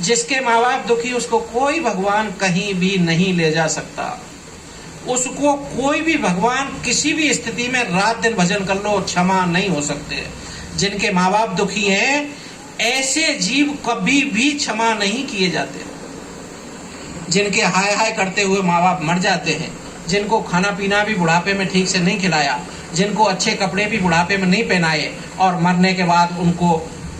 जिसके माँ बाप दुखी उसको कोई भगवान कहीं भी नहीं ले जा सकता। उसको कोई भी भगवान किसी भी स्थिति में रात दिन भजन कर लो क्षमा नहीं हो सकते। जिनके माँ बाप दुखी हैं ऐसे जीव कभी भी क्षमा नहीं किए जाते। जिनके हाय हाय करते हुए माँ बाप मर जाते हैं, जिनको खाना पीना भी बुढ़ापे में ठीक से नहीं खिलाया, जिनको अच्छे कपड़े भी बुढ़ापे में नहीं पहनाए और मरने के बाद उनको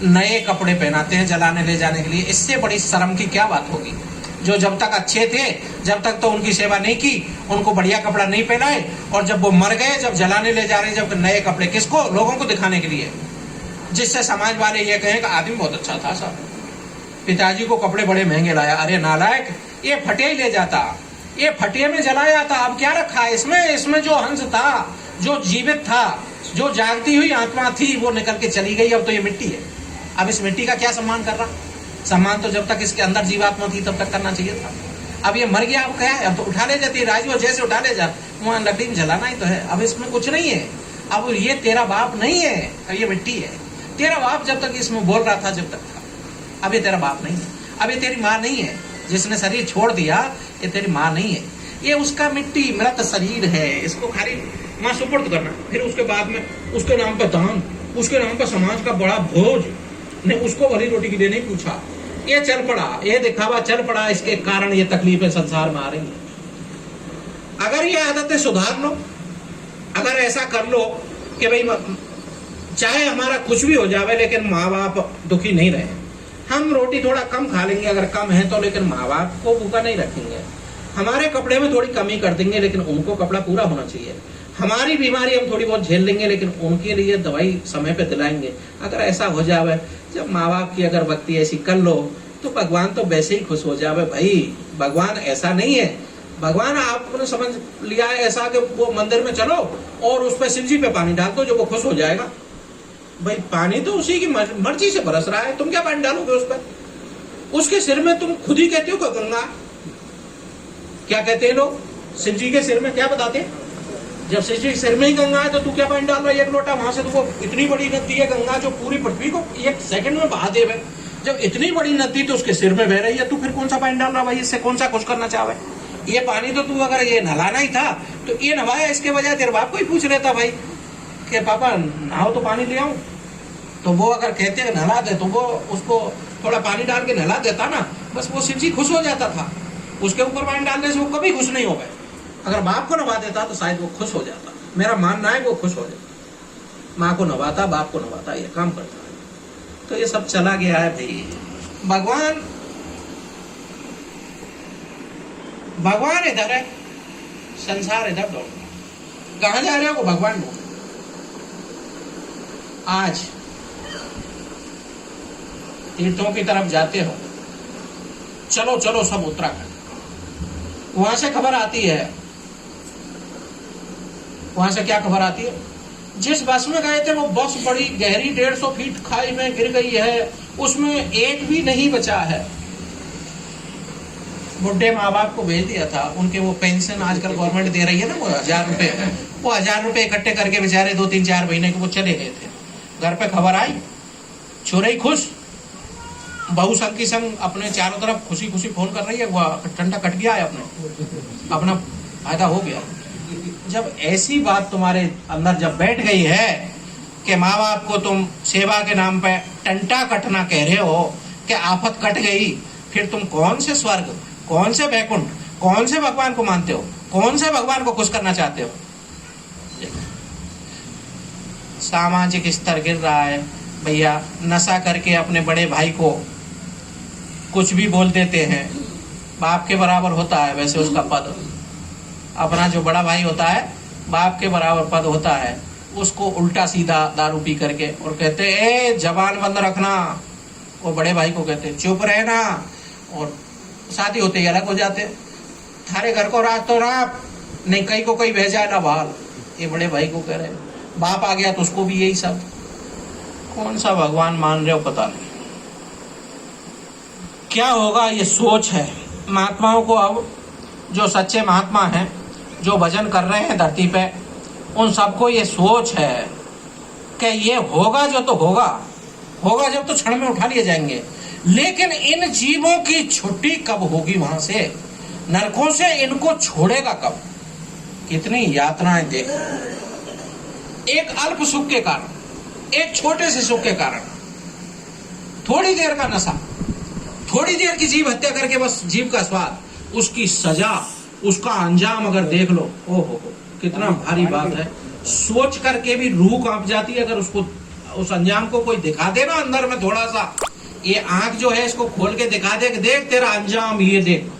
नए कपड़े पहनाते हैं जलाने ले जाने के लिए, इससे बड़ी शर्म की क्या बात होगी। जो जब तक अच्छे थे जब तक तो उनकी सेवा नहीं की, उनको बढ़िया कपड़ा नहीं पहनाए, और जब वो मर गए, जब जलाने ले जा रहे हैं, जब नए कपड़े, किसको? लोगों को दिखाने के लिए, जिससे समाज वाले ये कहें कि आदमी बहुत अच्छा था साहब, पिताजी को कपड़े बड़े महंगे लाया। अरे नालायक, ये फटे ही ले जाता, ये फटे में जलाया था। अब क्या रखा है इसमें? इसमें जो हंस था, जो जीवित था, जो जागती हुई आत्मा थी, वो निकल के चली गई। अब तो ये मिट्टी है। अब इस मिट्टी का क्या सम्मान कर रहा? सम्मान तो जब तक इसके अंदर जीवात्मा थी तब तक करना चाहिए था। अब ये मर गया, अब क्या है? अब तो उठा ले जाती है राजू, जैसे उठा ले जा, वहां लकड़ी में जलाना ही तो है। अब इसमें कुछ नहीं है। अब ये तेरा बाप नहीं है, अब ये मिट्टी है। तेरा बाप जब तक इसमें बोल रहा था जब तक था, अब ये तेरा बाप नहीं है। अब ये तेरी माँ नहीं है, जिसने शरीर छोड़ दिया ये तेरी माँ नहीं है, ये उसका मिट्टी मृत शरीर है। इसको खाली माँ सुपुर्द करना, फिर उसके बाद में उसके नाम पर दान, उसके नाम पर समाज का बड़ा भोज ने उसको भली रोटी के लिए नहीं पूछा। ये चल पड़ा, ये दिखावा चल पड़ा, इसके कारण ये तकलीफें संसार में आ रही हैं। अगर ये आदतें सुधार लो, अगर ऐसा कर लो कि भाई चाहे हमारा कुछ भी हो जावे लेकिन माँ बाप दुखी नहीं रहे, हम रोटी थोड़ा कम खा लेंगे अगर कम है तो, लेकिन माँ बाप को भूखा नहीं रखेंगे, हमारे कपड़े में थोड़ी कमी कर देंगे लेकिन उनको कपड़ा पूरा होना चाहिए, हमारी बीमारी हम थोड़ी बहुत झेल लेंगे लेकिन उनके लिए दवाई समय पे दिलाएंगे। अगर ऐसा हो जावे, जब माँ बाप की अगर भक्ति ऐसी कर लो तो भगवान तो वैसे ही खुश हो जावे। भाई भगवान ऐसा नहीं है, भगवान आपने समझ लिया है ऐसा कि वो मंदिर में चलो और उस पर शिव जी पे पानी डाल दो जो वो खुश हो जाएगा। भाई पानी तो उसी की मर्जी से बरस रहा है, तुम क्या पानी डालोगे उस पर? उसके सिर में तुम खुद ही कहते हो कि गंगा, क्या कहते हैं लोग? शिव जी के सिर में क्या बताते हैं? जब शिव जी के सिर में ही गंगा है तो तू क्या पानी डाल रहा है? एक लोटा वहां से तो वो इतनी बड़ी नदी है गंगा जो पूरी पृथ्वी को एक सेकंड में बहा देवे। जब इतनी बड़ी नदी तो उसके सिर में बह रही है, तू फिर कौन सा पानी डाल रहा भाई? इससे कौन सा खुश करना चाहे? ये पानी तो तू अगर ये नहलाना ही था तो ये नहवाया, इसके बजाय तेरे बाप को ही पूछ लेता भाई कि पापा नहाओ तो पानी ले आऊं, तो वो अगर कहते हैं नहला दे तो वो उसको थोड़ा पानी डाल के नहला देता ना, बस वो शिव जी खुश हो जाता था। उसके ऊपर पानी डालने से वो कभी खुश नहीं हो गए। अगर बाप को नवा देता तो शायद वो खुश हो जाता। मेरा मानना है वो खुश हो जाता, माँ को नवाता, बाप को नवाता, ये काम करता है। तो ये सब चला गया है भाई। भगवान इधर है, संसार इधर दौड़ रहा। कहाँ जा रहे हो? भगवान ढूंढ। आज तीर्थों की तरफ जाते हो, चलो चलो सब उत्तराखंड। वहां से खबर आती है, वहां से क्या खबर आती है? जिस बस में गए थे वो बस बड़ी गहरी 150 फीट खाई में गिर गई है, उसमें एक भी नहीं बचा है। बुढ़े माँ बाप को भेज दिया था, उनके वो पेंशन आजकल गवर्नमेंट दे रही है ना, वो 1000 रुपए, वो 1000 रुपए इकट्ठे करके बेचारे 2-3-4 महीने के वो चले गए थे। घर पे खबर आई, छोरे खुश, बहू संग की संग अपने चारों तरफ खुशी खुशी फोन कर रही है, वो ठंडा कट गया है, अपना फायदा हो गया। जब ऐसी बात तुम्हारे अंदर जब बैठ गई है कि माँ बाप को तुम सेवा के नाम पे टंटा कटना कह रहे हो कि आफत कट गई, फिर तुम कौन से स्वर्ग, कौन से वैकुंठ, कौन से भगवान को मानते हो? कौन से भगवान को खुश करना चाहते हो? सामाजिक स्तर गिर रहा है भैया। नशा करके अपने बड़े भाई को कुछ भी बोल देते हैं, बाप के बराबर होता है वैसे उसका पद। अपना जो बड़ा भाई होता है बाप के बराबर पद होता है, उसको उल्टा सीधा दारू पी करके और कहते ए जबान बंद रखना, और बड़े भाई को कहते चुप रहना, और शादी होते ही अलग हो जाते। थारे घर को रात तो रात नहीं, कई को कई भेजा ना बाल, ये बड़े भाई को कह रहे। बाप आ गया तो उसको भी यही सब। कौन सा भगवान मान रहे हो पता नहीं। क्या होगा ये सोच है महात्माओं को। अब जो सच्चे महात्मा हैं, जो भजन कर रहे हैं धरती पे, उन सबको ये सोच है कि ये होगा जो तो होगा, होगा जब तो क्षण में उठा लिए जाएंगे। लेकिन इन जीवों की छुट्टी कब होगी वहां से, नरकों से इनको छोड़ेगा कब। कितनी यातनाएं देख, एक अल्प सुख के कारण, एक छोटे से सुख के कारण, थोड़ी देर का नशा, थोड़ी देर की जीव हत्या करके बस जीव का स्वाद, उसकी सजा, उसका अंजाम अगर देख लो, ओहो कितना भारी बात है। सोच करके भी रूह कांप जाती है। अगर उसको उस अंजाम को कोई दिखा दे ना अंदर में थोड़ा सा, ये आंख जो है इसको खोल के दिखा दे कि देख तेरा अंजाम, ये देख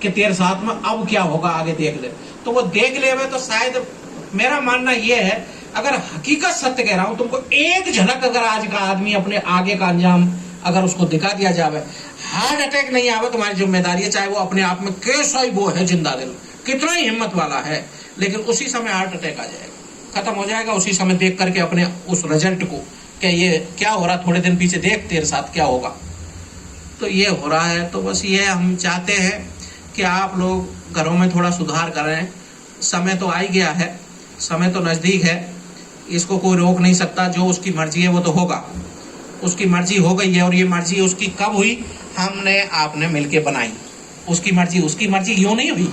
कि तेरे साथ में अब क्या होगा आगे देख ले, तो वो देख ले। तो शायद मेरा मानना ये है, अगर हकीकत सत्य कह रहा हूं तुमको, एक झलक अगर आज का आदमी अपने आगे का अंजाम अगर उसको दिखा दिया जावे, हार्ट अटैक नहीं आवे तुम्हारी जिम्मेदारी है, चाहे वो अपने आप में कैसा ही वो है जिंदा दिल, कितना ही हिम्मत वाला है, लेकिन उसी समय हार्ट अटैक आ जाएगा, खत्म हो जाएगा उसी समय देख करके अपने उस रिजल्ट को, क्या ये क्या हो रहा, थोड़े दिन पीछे देख तेरे साथ क्या होगा। तो ये हो रहा है। तो बस ये हम चाहते हैं कि आप लोग घरों में थोड़ा सुधार करें। समय तो आ ही गया है, समय तो नजदीक है, इसको कोई रोक नहीं सकता। जो उसकी मर्जी है वो तो होगा, उसकी मर्जी हो गई है। और ये मर्जी उसकी कब हुई, हमने आपने मिलके बनाई। उसकी मर्जी यूं नहीं हुई,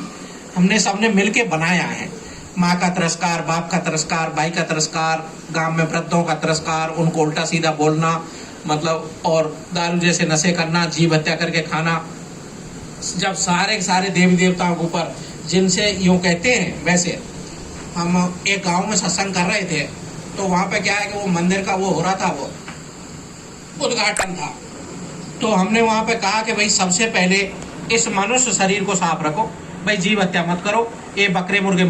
हमने सबने मिलके बनाया है। माँ का तिरस्कार, बाप का तिरस्कार, भाई का तिरस्कार, गांव में वृद्धों का तिरस्कार, उनको उल्टा सीधा बोलना, मतलब, और दारू जैसे नशे करना, जीव हत्या करके खाना। जब सारे देवी देवताओं के ऊपर, जिनसे यूं कहते हैं, वैसे हम एक गांव में सत्संग कर रहे थे, तो वहां पे क्या है कि वो मंदिर का वो हो रहा था, वो उद्घाटन था। तो हमने वहां पे कहा कि भाई सबसे पहले इस मनुष्य शरीर को साफ रखो, भाई जीव हत्या मत करो, ये बकरे मुर्गे